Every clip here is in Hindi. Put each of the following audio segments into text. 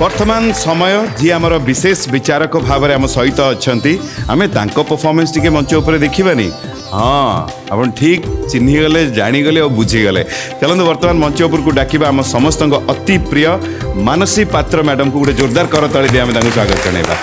वर्तमान समय जी आमर विशेष विचारक भाव में आम सहित अच्छा आम परफॉर्मेंस टी मंच उपर देखानी। हाँ आप ठीक चिन्हीगले जाणीगले और बुझीगले। चलते वर्तमान मंच उपर को डाकिबा आम समस्त अति प्रिय मानसी पात्र मैडम को गोटे जोरदार करताली दे आम स्वागत जनाइबा।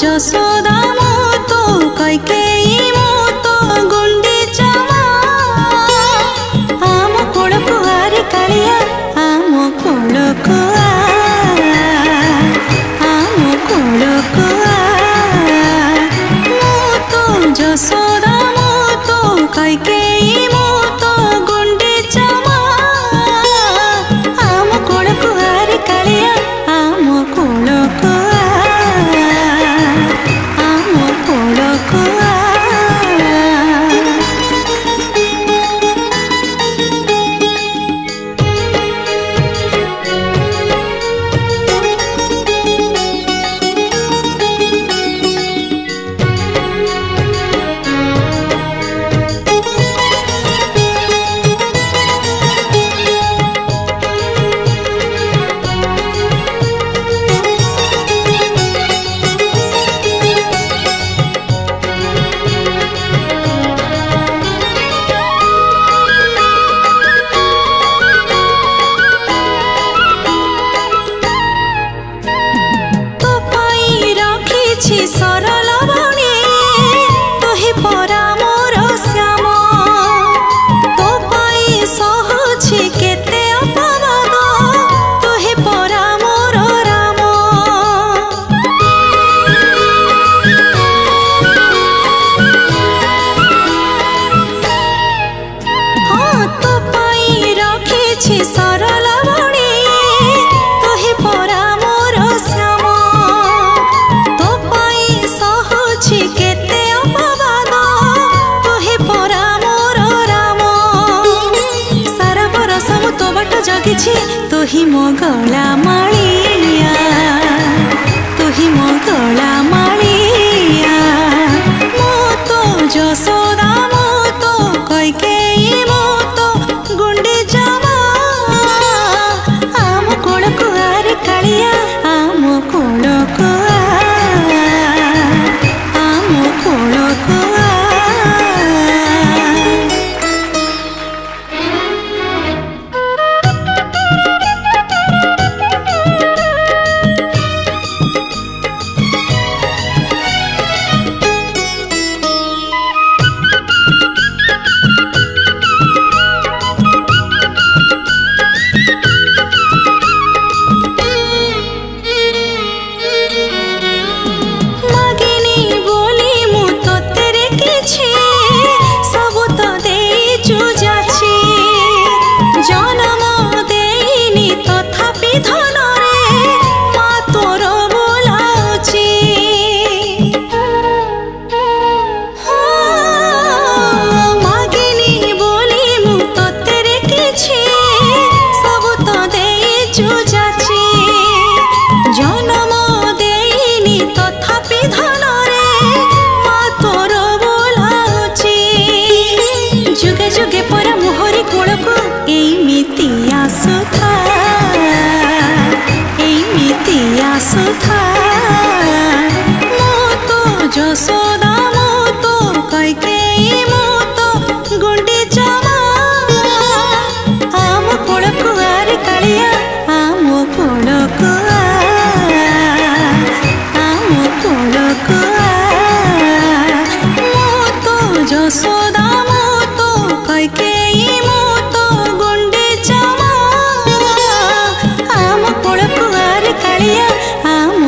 যশোদা মতো কইকেই মতো গুন্ডিচা মা আম কোড়কু আরে কালিয়া আম কোড়কু মতো যশোদা মতো কইকেই মতো গুন্ডিচা মা আম কোড়কু আরে কালিয়া আম কোড়কু सरल बणी तोहि परा मोर श्याम तो पाई सहुछि केते अपवाद तोहि परा मोर राम हाँ तो पाई रखिछि सरल बणी तोहि परा मोर श्याम केते अपवाद तोहे परा मोर राम सारा बरस मु तो बाट जगिछि तोहि मो गला मालिया तोहि मो गला मालिया मो तो যশোদা মতো কইকেই মতো গুন্ডিচা মা আম কোড়কু আরে কালিয়া আম কোড়কু जुगे परा मोहरी कोलको एमिति आसुथा मोतो যশোদা मोतो कइकेई मोतो गुंडिचा मा आम कोलको आरे कालिया आम कोलको मोतो যশোদা मोतो कइकेई मोतो गुंडिचा मा आम कोलको आरे कालिया आम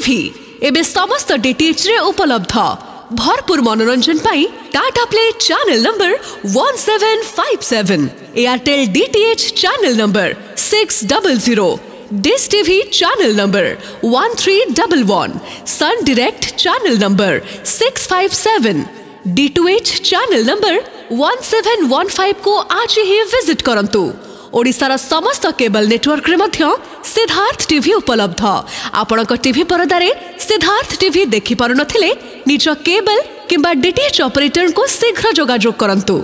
टीवी एबे समस्त डीटीएच रे उपलब्ध। भरपूर मनोरंजन पाई Tata Play channel number 1757, Airtel DTH channel number 600, Dish TV channel number 1311, Sun Direct channel number 657, D2H channel number 1715 को आज ही विजिट करंतु। ओडिशार समस्त केबल नेटवर्क रे मध्य सिद्धार्थ टीवी उपलब्ध। आपणक टीवी परदारे सिद्धार्थ टीवी देखि पारु नथिले निज केबल किंबा डीटीएच ऑपरेटर को शीघ्र जोगाजोग करंतु।